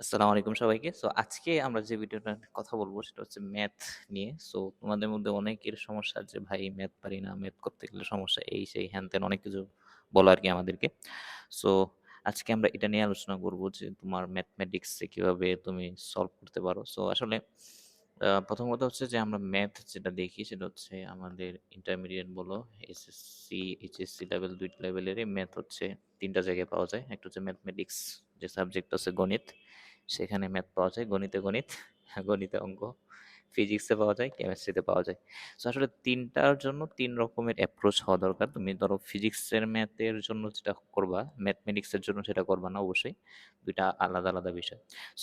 আসসালামু আলাইকুম সবাইকে। আজকে আমরা যে ভিডিওটা কথা বলবো সেটা হচ্ছে ম্যাথ নিয়ে। তোমাদের মধ্যে অনেকের সমস্যা যে ভাই ম্যাথ পারি না, ম্যাথ করতে গেলে সমস্যা এই সেই হ্যান-ত্যান অনেক কিছু বলো আরকি আমাদেরকে। সো আজকে আমরা এটা নিয়ে আলোচনা করব যে তোমার ম্যাথমেটিক্সে কিভাবে তুমি সলভ করতে পারো। আসলে প্রথম কথা হচ্ছে যে আমরা ম্যাথ যেটা দেখি সেটা হচ্ছে আমাদের ইন্টারমিডিয়েট বলো, এসএসসি, এইচএসসি লেভেল ২ টা লেভেলেরই ম্যাথ হচ্ছে ৩ টা জায়গায় পাওয়া যায়। একটা হচ্ছে ম্যাথমেটিক্স যে সাবজেক্ট আছে গণিত, সেখানে ম্যাথ পাওয়া যায়, গণিতে গণিত, গণিতে অঙ্ক, ফিজিক্সে পাওয়া যায়, কেমিস্ট্রিতে পাওয়া যায়। আসলে ৩ টার জন্য ৩ রকমের অ্যাপ্রোচ হওয়া দরকার। তুমি ধরো ফিজিক্সের ম্যাথের জন্য যেটা করবা, ম্যাথমেটিক্সের জন্য সেটা করবা না অবশ্যই। ২ টা আলাদা, আলাদা বিষয়।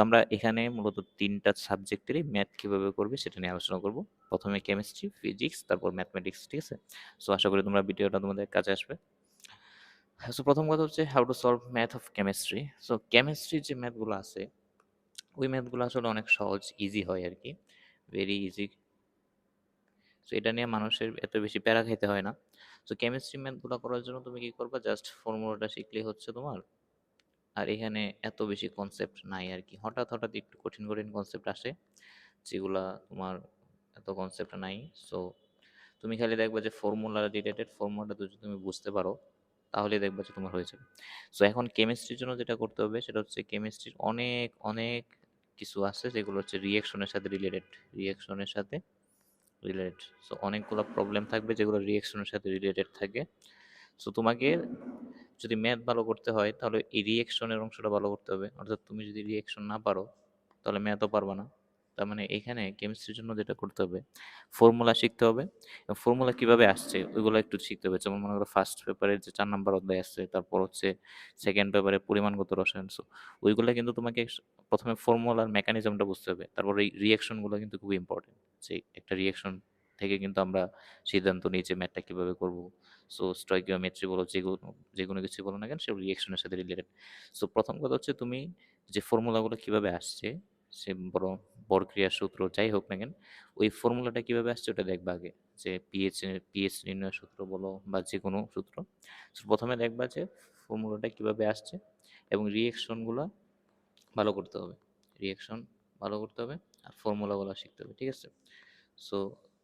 আমরা এখানে মূলত ৩ টা সাবজেক্টেরই ম্যাথ কিভাবে করবে সেটা নিয়ে আলোচনা করব। ১ম এ কেমিস্ট্রি, ফিজিক্স, তারপর ম্যাথমেটিক্স, ঠিক আছে? আশা করি তোমরা ভিডিওটা তোমাদের কাজে আসবে। প্রথম কথা হচ্ছে how to solve math of chemistry. কেমিস্ট্রির যে ম্যাথগুলো আছে ওই ম্যাথগুলো আসলে অনেক সহজ, ইজি হয় আরকি। Very easy. এটা নিয়ে মানুষের এত বেশি প্যারা খাইতে হয় না। কেমিস্ট্রি ম্যাথগুলো করার জন্য তুমি কি করবা? জাস্ট ফর্মুলাটা শিখলেই হচ্ছে তোমার। আর এখানে এত বেশি কনসেপ্ট নাই আরকি। হঠাৎ, হঠাৎ একটু কঠিন, কঠিন কনসেপ্ট আসে যেগুলা তোমার এত কনসেপ্ট নাই। সো তুমি খালি দেখবা যে ফর্মুলা রিলেটেড ফর্মুলাটা যদি তুমি বুঝতে পারো তাহলেই দেখবা যে তোমার হয়ে যাবে। এখন কেমিস্ট্রির জন্য যেটা করতে হবে সেটা হচ্ছে কেমিস্ট্রির অনেক, অনেক কিছু আছে যেগুলো হচ্ছে রিঅ্যাকশনের সাথে রিলেটেড। রিঅ্যাকশনের সাথে রিলেটেড। অনেকগুলো প্রবলেম থাকবে যেগুলো রিঅ্যাকশনের সাথে রিলেটেড থাকে। তোমাকে যদি ম্যাথ ভালো করতে হয় তাহলে এই রিঅ্যাকশনের অংশটা ভালো করতে হবে। অর্থাৎ তুমি যদি রিঅ্যাকশন না পারো তাহলে ম্যাথও পারবা না। তার মানে এখানে কেমিস্ট্রির জন্য যেটা করতে হবে, ফর্মুলা শিখতে হবে এবং ফর্মুলা কিভাবে আসছে ওইগুলো একটু শিখতে হবে। যেমন মনে করো ফার্স্ট পেপারের যে ৪ নাম্বার অধ্যায় আসছে, তারপর হচ্ছে সেকেন্ড পেপারে পরিমাণগত রসায়ন। ওইগুলো কিন্তু তোমাকে প্রথমে ফর্মুলার মেকানিজমটা বুঝতে হবে। তারপর এই রিঅ্যাকশনগুলো কিন্তু খুবই ইম্পর্টেন্ট। যে একটা রিঅ্যাকশন থেকে কিন্তু আমরা সিদ্ধান্ত নিই যে ম্যাথটা কিভাবে করব। স্টয়কিওমেট্রি বলো, যেকোনো কিছু বলো না কেন সে রিঅ্যাকশনের সাথে রিলেটেড। প্রথম কথা হচ্ছে তুমি যে ফর্মুলাগুলো কিভাবে আসছে, সে বড় বরক্রিয়ার সূত্র যাই হোক না কেন, ওই ফর্মুলাটা কিভাবে আসছে ওটা দেখবা আগে। যে পিএইচ নির্ণয় সূত্র বলো বা যে কোনো সূত্র। প্রথমে দেখবা যে ফর্মুলাটা কিভাবে আসছে এবং রিঅ্যাকশনগুলো ভালো করতে হবে। রিঅ্যাকশন ভালো করতে হবে আর ফর্মুলাগুলো শিখতে হবে, ঠিক আছে? সো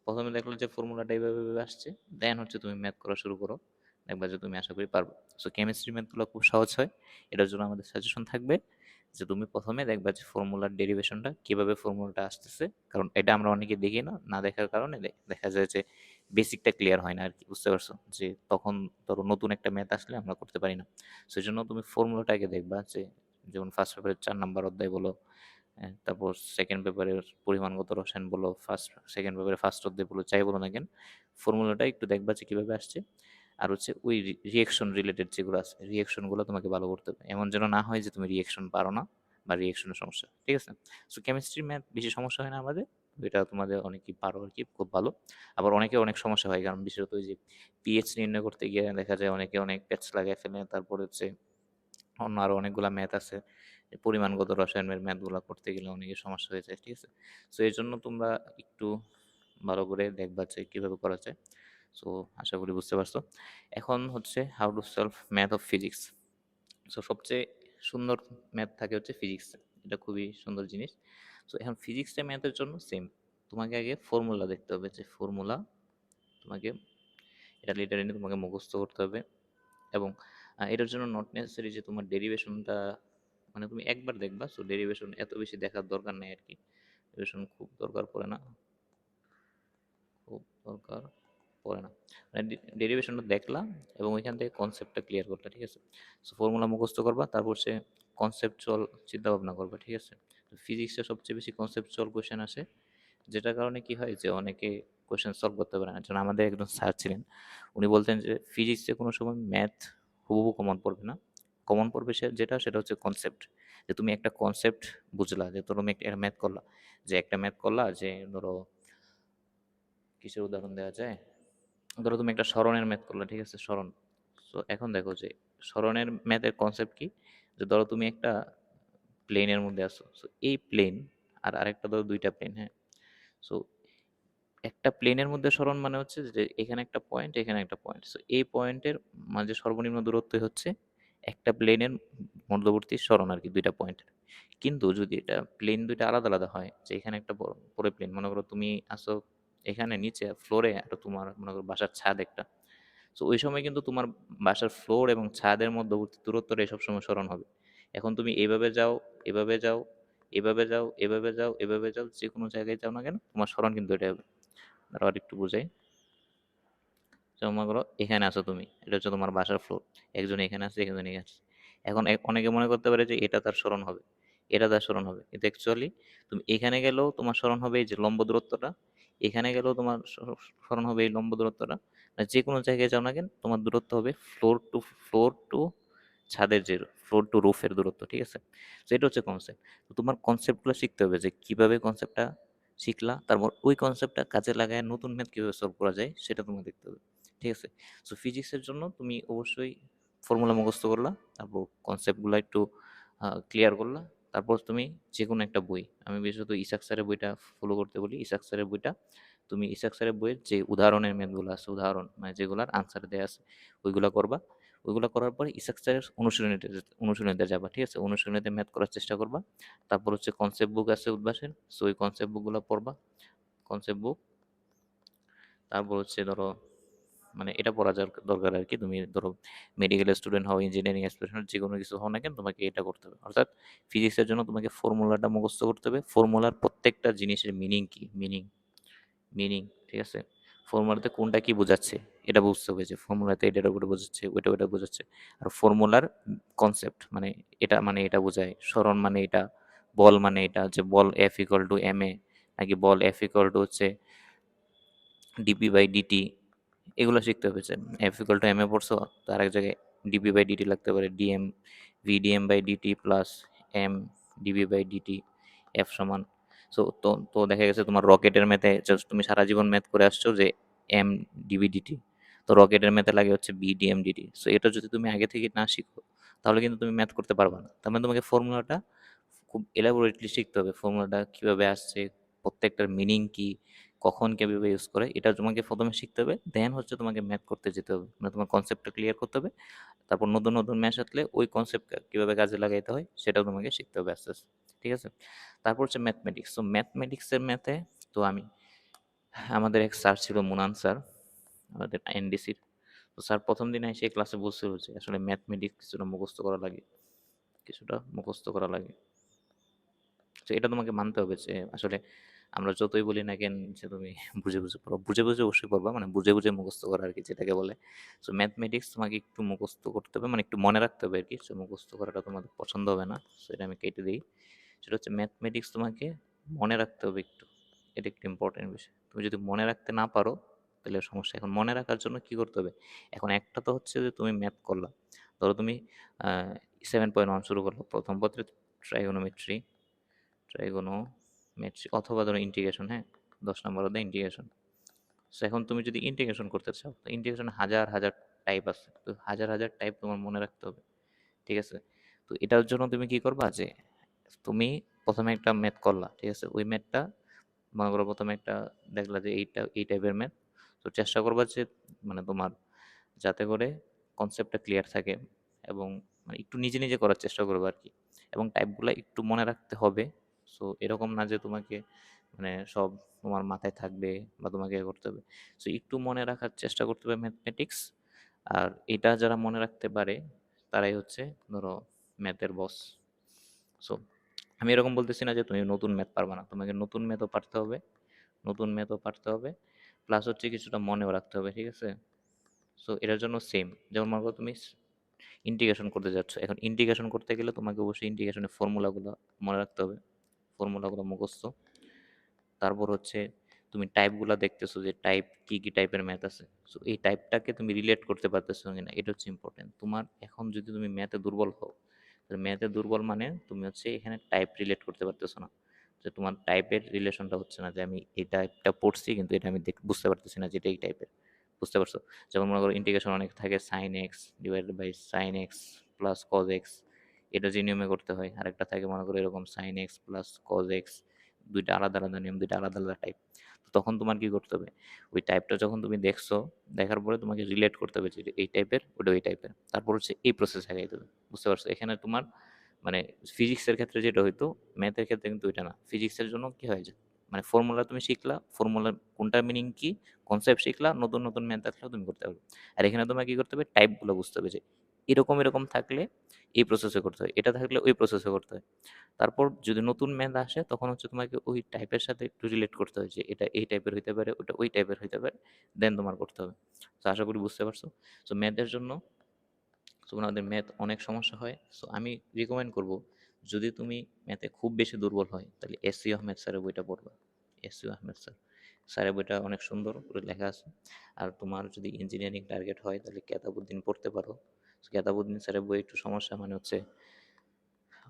প্রথমে দেখলো যে ফর্মুলাটা এইভাবে এইভাবে আসছে, দেন হচ্ছে তুমি ম্যাথ করা শুরু করো। দেখবা যে তুমি আশা করি পারবে। কেমিস্ট্রি ম্যাথগুলো খুব সহজ হয়। এটার জন্য আমাদের সাজেশন থাকবে যে তুমি প্রথমে দেখবা যে ফর্মুলার ডেরিভেশনটা কিভাবে ফর্মুলাটা আসতেছে। কারণ এটা আমরা অনেকে দেখি না, না দেখার কারণে দেখা যায় যে বেসিকটা ক্লিয়ার হয় না আর কি, বুঝতে পারছো? যে তখন ধরো নতুন একটা ম্যাথ আসলে আমরা করতে পারি না। সেই জন্য তুমি ফর্মুলাটা আগে দেখবা যে, যেমন ফার্স্ট পেপারের ৪ নাম্বার অধ্যায় বলো, হ্যাঁ, তারপর সেকেন্ড পেপারের পরিমাণগত রসায়ন বলো, সেকেন্ড পেপারে ফার্স্ট অধ্যায় বলো, যাই বলো না কেন, ফর্মুলাটা একটু দেখবা যে কিভাবে আসছে। আর হচ্ছে ওই রিয়েকশন রিলেটেড যেগুলো আছে রিয়েকশনগুলো তোমাকে ভালো করতে হবে, এমন যেন না হয় যে তুমি রিয়েকশন পারো না বা রিয়েকশনের সমস্যা, ঠিক আছে? কেমিস্ট্রি ম্যাথ বেশি সমস্যা হয় না আমাদের। এটা তোমাদের অনেকেই পারো আর কি, খুব ভালো। আবার অনেকে অনেক সমস্যা হয়, কারণ বিশেষত ওই যে পিএইচ নির্ণয় করতে গিয়ে দেখা যায় অনেকে অনেক প্যাচ লাগায় ফেলে। তারপর হচ্ছে অন্য আরো অনেকগুলা ম্যাথ আছে, এই পরিমাণগত রসায়নের ম্যাথগুলা করতে গেলে অনেকের সমস্যা হয়ে যায়, ঠিক আছে? এর জন্য তোমরা একটু ভালো করে দেখবা যে কিভাবে করা যায়। সো আশা করি বুঝতে পারছো। এখন হচ্ছে how to solve math of physics. সবচেয়ে সুন্দর ম্যাথ থাকে হচ্ছে ফিজিক্সে। এটা খুবই সুন্দর জিনিস। এখন ফিজিক্সে ম্যাথের জন্য সেম। তোমাকে আগে ফর্মুলা দেখতে হবে যে ফর্মুলা তোমাকে, এটা লিটারেলি তোমাকে মুখস্থ করতে হবে। এবং এটার জন্য নট নেসেসারি যে তোমার ডেরিভেশনটা, মানে তুমি একবার দেখবা, ডেরিভেশন এত বেশি দেখার দরকার নেই আর কি। ডেরিভেশন খুব দরকার পড়ে না, খুব দরকার পড়ে না। মানে ডেরিভেশনটা দেখলা এবং ওইখান থেকে কনসেপ্টটা ক্লিয়ার করলা, ঠিক আছে? ফর্মুলা মুখস্থ করবা, তারপর সে কনসেপচুয়াল চিন্তা ভাবনা করবা, ঠিক আছে? ফিজিক্সে সবচেয়ে বেশি কনসেপচুয়াল কোয়েশ্চেন আসে, যেটার কারণে কি হয় যে অনেকে কোয়েশ্চেন সলভ করতে পারে না। যেমন আমাদের একজন স্যার ছিলেন, উনি বলতেন যে ফিজিক্সে কোনো সময় ম্যাথ হুবহু কমন পড়বে না। কমন পড়বে সেটা হচ্ছে কনসেপ্ট। যে তুমি একটা কনসেপ্ট বুঝলা, যে ধরো তুমি একটা ম্যাথ করলা, যে ধরো কিসের উদাহরণ দেওয়া যায়, ধরো তুমি একটা সরণের ম্যাথ করলে, ঠিক আছে? সরণ। এখন দেখো যে সরণের ম্যাথের কনসেপ্ট কি, যে ধরো তুমি একটা প্লেনের মধ্যে আছো। এই প্লেন আর আরেকটা ধরো, দুইটা প্লেন, হ্যাঁ? সো একটা প্লেনের মধ্যে সরণ মানে হচ্ছে যে এখানে একটা পয়েন্ট, এখানে একটা পয়েন্ট। এই পয়েন্টের মাঝে সর্বনিম্ন দূরত্ব হচ্ছে একটা প্লেনের মধ্যবর্তী সরণ আরকি ২ টা পয়েন্টের। কিন্তু যদি এটা প্লেন ২ টা আলাদা, আলাদা হয় যে এখানে একটা পরে প্লেন মনে করো তুমি আছো এখানে নিচে ফ্লোরে আর তোমার মনে করো বাসার ছাদ একটা। সো ওই সময় কিন্তু তোমার বাসার ফ্লোর এবং ছাদের মধ্যবর্তী দূরত্বটাই সবসময় সরণ হবে। এখন তুমি এভাবে যাও, এভাবে যাও, এভাবে যাও, এভাবে যাও, এভাবে যাও, যেকোনো জায়গায় যাও না কেন তোমার সরণ কিন্তু এটাই হবে। দাঁড়াও আরেকটু বুঝাই। যেমন মনে করো এখানে আছো তুমি, এটা হচ্ছে তোমার বাসার ফ্লোর, একজন এখানে আছে একজন এখানে আছে। এখন অনেকে মনে করতে পারে যে এটা তার স্মরণ হবে, এটা তার স্মরণ হবে, কিন্তু অ্যাকচুয়ালি তুমি এখানে গেলেও তোমার স্মরণ হবে এই যে লম্ব দূরত্বটা, এখানে গেলেও তোমার স্মরণ হবে এই লম্ব দূরত্বটা। মানে যে কোনো জায়গায় যাও না কেন তোমার দূরত্ব হবে ফ্লোর টু ছাদের যে ফ্লোর টু রুফের দূরত্ব, ঠিক আছে? তো এটা হচ্ছে কনসেপ্ট। তো তোমার কনসেপ্টগুলো শিখতে হবে যে কিভাবে কনসেপ্টটা শিখলা, তারপর ওই কনসেপ্টটা কাজে লাগায় নতুন ম্যাথ কিভাবে সলভ করা যায় সেটা তোমাকে দেখতে হবে, ঠিক আছে? সো ফিজিক্সের জন্য তুমি অবশ্যই ফর্মুলা মুখস্থ করলা, তারপর কনসেপ্টগুলো একটু ক্লিয়ার করলা, তারপর তুমি যে কোনো একটা বই, আমি বিশেষত ইসাক স্যারের বইটা ফলো করতে বলি। ইসাক স্যারের বইটা, তুমি ইসাক স্যারের বইয়ের যে উদাহরণের ম্যাথগুলো আছে, উদাহরণ মানে যেগুলার আনসার দেওয়া আছে ওইগুলো করবা। ওইগুলো করার পরে ইসাক স্যারের অনুশীলনীতে যাবা, ঠিক আছে? অনুশীলনীতে ম্যাথ করার চেষ্টা করবা। তারপর হচ্ছে কনসেপ্ট বুক আছে উদ্ভাসের, সো ওই কনসেপ্ট বুকগুলো পড়বা, কনসেপ্ট বুক। তারপর হচ্ছে ধরো মানে এটা পড়া দরকার আর কি। তুমি ধরো মেডিকেল স্টুডেন্ট হও, ইঞ্জিনিয়ারিং স্টুডেন্ট, যে কোনো কিছু হও না কেন তোমাকে এটা করতে হবে। অর্থাৎ ফিজিক্সের জন্য তোমাকে ফর্মুলাটা মুখস্থ করতে হবে, ফর্মুলার প্রত্যেকটা জিনিসের মিনিং কি, মিনিং, ঠিক আছে? ফর্মুলাতে কোনটা কি বোঝাচ্ছে এটা বুঝতে হবে, যে ফর্মুলাতে এটার উপরে বোঝাচ্ছে, ওইটা ওইটা বোঝাচ্ছে। আর ফর্মুলার কনসেপ্ট মানে এটা বোঝায়, সরণ মানে এটা, বল মানে এটা, যে বল F equal to M A, নাকি বল এফ ইকুয়াল টু হচ্ছে ডিপি বাই ডিটি, এগুলো শিখতে হবে। যে F equal to M A পড়ছো, তো আরেক জায়গায় ডিপি বাই ডিটি লাগতে পারে, DM VDM by DT plus M DB by DT, F সমান। সো তো দেখা গেছে তোমার রকেটের ম্যাথে জাস্ট তুমি সারা জীবন ম্যাথ করে আসছো যে এম ডিবি ডিটি, তো রকেটের ম্যাথে লাগে হচ্ছে বিডিএম ডিটি। সো এটা যদি তুমি আগে থেকে না শিখো তাহলে কিন্তু তুমি ম্যাথ করতে পারবে না। তার মানে তোমাকে ফর্মুলাটা খুব এলাবোরেটলি শিখতে হবে, ফর্মুলাটা কিভাবে আসছে, প্রত্যেকটার মিনিং কি, কখন কিভাবে ইউজ করে, এটা তোমাকে প্রথমে শিখতে হবে। দেন হচ্ছে তোমাকে ম্যাথ করতে যেতে হবে, মানে তোমার কনসেপ্টটা ক্লিয়ার করতে হবে। তারপর নতুন নতুন ম্যাথ আসলে ওই কনসেপ্ট কিভাবে কাজে লাগাইতে হয় সেটাও তোমাকে শিখতে হবে আস্তে আস্তে, ঠিক আছে? তারপর হচ্ছে ম্যাথমেটিক্স। তো ম্যাথমেটিক্সের ম্যাথে তো আমাদের এক স্যার ছিল মুনান স্যার, আমাদের এনডিসির। তো স্যার প্রথম দিনে এসে ক্লাসে বলছিল যে আসলে ম্যাথমেটিক্স কিছুটা মুখস্থ করা লাগে। তো এটা তোমাকে মানতে হবে যে আসলে আমরা যতই বলি না কেন যে তুমি বুঝে বুঝে পড়ো, বুঝে বুঝে অবশ্যই পড়বা, মানে বুঝে বুঝে মুখস্থ করা আর কি, যেটাকে বলে। সো ম্যাথমেটিক্স তোমাকে একটু মুখস্থ করতে হবে, মানে একটু মনে রাখতে হবে আর কি। সো মুখস্থ করাটা তোমাদের পছন্দ হবে না, সো এটা আমি কেটে দিই। সেটা হচ্ছে ম্যাথমেটিক্স তোমাকে মনে রাখতে হবে একটু, এটা একটু ইম্পর্টেন্ট বিষয়। তুমি যদি মনে রাখতে না পারো তাহলে সমস্যা। এখন মনে রাখার জন্য কি করতে হবে? এখন একটা তো হচ্ছে যে তুমি ম্যাথ করলা, ধরো তুমি 7.1 শুরু করলো, প্রথম পত্রে ট্রাইগোনোমেট্রি, ট্রাইগোনোমেট্রি অথবা ধরো ইন্টিগ্রেশন, হ্যাঁ, 10 নম্বর অধ্যায় ইন্টিগ্রেশন। সো এখন তুমি যদি ইন্টিগ্রেশন করতে চাও, তো ইন্টিগ্রেশন হাজার হাজার টাইপ আছে, তো হাজার হাজার টাইপ তোমার মনে রাখতে হবে, ঠিক আছে? তো এটার জন্য তুমি কি করবা, যে তুমি প্রথমে একটা ম্যাথ করলা, ঠিক আছে? ওই ম্যাথটা মনে করো প্রথমে একটা দেখলা যে এইটা এই টাইপের ম্যাথ, তো চেষ্টা করবা যে মানে তোমার যাতে করে কনসেপ্টটা ক্লিয়ার থাকে, এবং মানে একটু নিজে নিজে করার চেষ্টা করবে আর কি, এবং টাইপগুলো একটু মনে রাখতে হবে। সো এরকম না যে তোমাকে মানে সব তোমার মাথায় থাকবে বা তোমাকে এ করতে হবে। সো একটু মনে রাখার চেষ্টা করতে হবে ম্যাথমেটিক্স। আর এটা যারা মনে রাখতে পারে তারাই হচ্ছে ধরো ম্যাথের বস। সো আমি এরকম বলতেছি না যে তুমি নতুন ম্যাথ পারবে না, তোমাকে নতুন ম্যাথও পারতে হবে, নতুন ম্যাথও পারতে হবে, প্লাস হচ্ছে কিছুটা মনেও রাখতে হবে, ঠিক আছে? সো এটার জন্য সেম, যেমন মনে করো তুমি ইন্টিগ্রেশন করতে যাচ্ছ, এখন ইন্টিগ্রেশন করতে গেলে তোমাকে অবশ্যই ইন্টিগ্রেশনের ফর্মুলাগুলো মনে রাখতে হবে, ফর্মুলাগুলো মুখস্থ। তারপর হচ্ছে তুমি টাইপগুলো দেখতেছো যে টাইপ কি কি টাইপের ম্যাথ আছে, সো এই টাইপটাকে তুমি রিলেট করতে পারতেছো কিনা এটা হচ্ছে ইম্পর্টেন্ট। তোমার এখন যদি তুমি ম্যাথে দুর্বল হও, ম্যাথে দুর্বল মানে তুমি হচ্ছে এখানে টাইপ রিলেট করতে পারতেছো না, যে তোমার টাইপের রিলেশনটা হচ্ছে না, যে আমি এই টাইপটা পড়ছি কিন্তু এটা আমি বুঝতে পারতেছি না যে এটা এই টাইপের, বুঝতে পারছো? যেমন মনে করো ইন্টিগ্রেশন অনেক থাকে sine x divided by sine x plus cos x, এটা যে নিয়মে করতে হয়। আরেকটা থাকে মনে করো এরকম sine x plus cos x, দুইটা আলাদা আলাদা নিয়ম, দুইটা আলাদা আলাদা টাইপ। তো তখন তোমার কি করতে হবে, ওই টাইপটা যখন তুমি দেখছো, দেখার পরে তোমাকে রিলেট করতে হবে যে এই টাইপের, ওটা ওই টাইপের, তারপর হচ্ছে এই প্রসেস আগাইতে হবে। বুঝতে পারছো? এখানে তোমার মানে ফিজিক্সের ক্ষেত্রে যেটা হইতো, ম্যাথের ক্ষেত্রে কিন্তু ওইটা না। ফিজিক্সের জন্য কি হয় যে মানে ফর্মুলা তুমি শিখলা, ফর্মুলার কোনটার মিনিং কি, কনসেপ্ট শিখলা, নতুন নতুন ম্যাথ আসলেও তুমি করতে পারবে। আর এখানে তোমার কি করতে হবে, টাইপগুলো বুঝতে হবে যে এরকম এরকম থাকলে এই প্রসেসে করতে হয়, এটা থাকলে ওই প্রসেসে করতে হয়। তারপর যদি নতুন ম্যাথ আসে তখন হচ্ছে তোমাকে ওই টাইপের সাথে একটু রিলেট করতে হয় যে এটা এই টাইপের হইতে পারে, ওটা ওই টাইপের হইতে পারে, দেন তোমার করতে হবে। তো আশা করি বুঝতে পারছো। সো ম্যাথের জন্য তোমাদের ম্যাথ অনেক সমস্যা হয়। সো আমি রিকমেন্ড করব, যদি তুমি ম্যাথে খুব বেশি দুর্বল হয় তাহলে এসি আহমেদ স্যারের বইটা পড়বা। এসি আহমেদ স্যারের বইটা অনেক সুন্দর করে লেখা আছে। আর তোমার যদি ইঞ্জিনিয়ারিং টার্গেট হয় তাহলে কেতাবুদ্দিন পড়তে পারো। কেতাবুদ্দিন স্যারের বই একটু সমস্যা, মানে হচ্ছে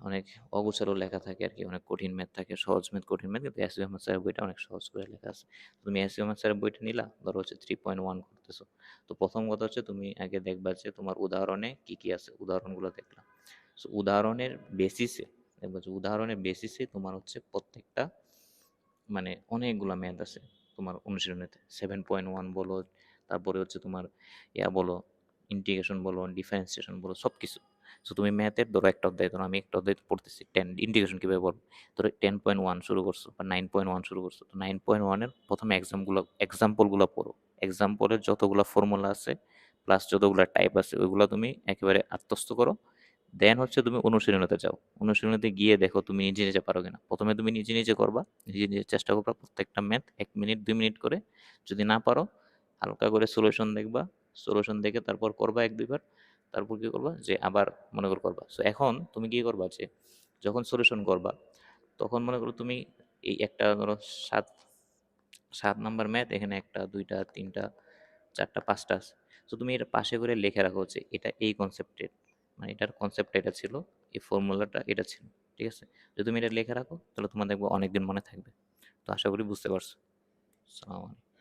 অনেক অগোছালো লেখা থাকে আর কি, অনেক কঠিন ম্যাথ থাকে, সহজ ম্যাথ কঠিন ম্যাথ, কিন্তু এস ইউ আহমেদ স্যারের বইটা অনেক সহজ করে লেখা আছে। তুমি এস ইউ আহমেদ স্যারের বইটা নিলা, ধরো হচ্ছে 3.1 করতেছো। তো প্রথম কথা হচ্ছে তুমি আগে দেখবা যে তোমার উদাহরণে কি কি আছে, উদাহরণগুলো দেখলাম। সো উদাহরণের বেসিসে দেখবা যে উদাহরণের বেসিসে তোমার হচ্ছে প্রত্যেকটা মানে অনেকগুলা ম্যাথ আছে তোমার অনুশীলনীতে। 7.1 বলো, তারপরে হচ্ছে তোমার বলো, ইন্টিগ্রেশন বলো, ডিফারেন্সিয়েশন বলো, সব কিছু। সো তুমি ম্যাথের ধরো একটা অধ্যায়, ধরো আমি একটা অধ্যায় পড়তেছি 10 ইন্টিগ্রেশন কীভাবে বলবো, ধরো 10.1 শুরু করছো বা 9.1 শুরু করছো, তো 9.1-এর প্রথমে এক্সাম্পলগুলো পড়ো। এক্সাম্পলের যতগুলো ফর্মুলা আছে প্লাস যতগুলো টাইপ আছে ওইগুলো তুমি একেবারে আত্মস্থ করো। দেন হচ্ছে তুমি অনুশীলনীতে যাও। অনুশীলনীতে গিয়ে দেখো তুমি নিজে নিজে পারো কিনা। প্রথমে তুমি নিজে নিজে করবা, নিজে নিজে চেষ্টা করবা প্রত্যেকটা ম্যাথ 1 মিনিট 2 মিনিট করে। যদি না পারো হালকা করে সলিউশন দেখবা, সলিউশন দেখে তারপর করবা 1-2 বার। তারপর কি করবা যে আবার মনে করবা। সো এখন তুমি কি করবা যে যখন সলিউশন করবা তখন মনে করো তুমি এই একটা ধরো সাত 7 নাম্বার ম্যাথ, এখানে একটা দুইটা তিনটা চারটা পাঁচটা আছে। তো তুমি এটা পাশে করে লিখে রাখো হচ্ছে এটা এই কনসেপ্টের, মানে এটার কনসেপ্টটা এটা ছিল, এই ফর্মুলাটা এটা ছিল। ঠিক আছে? যদি তুমি এটা লিখে রাখো তাহলে তোমার দেখবো অনেকদিন মনে থাকবে। তো আশা করি বুঝতে পারছো। আসসালামু আলাইকুম।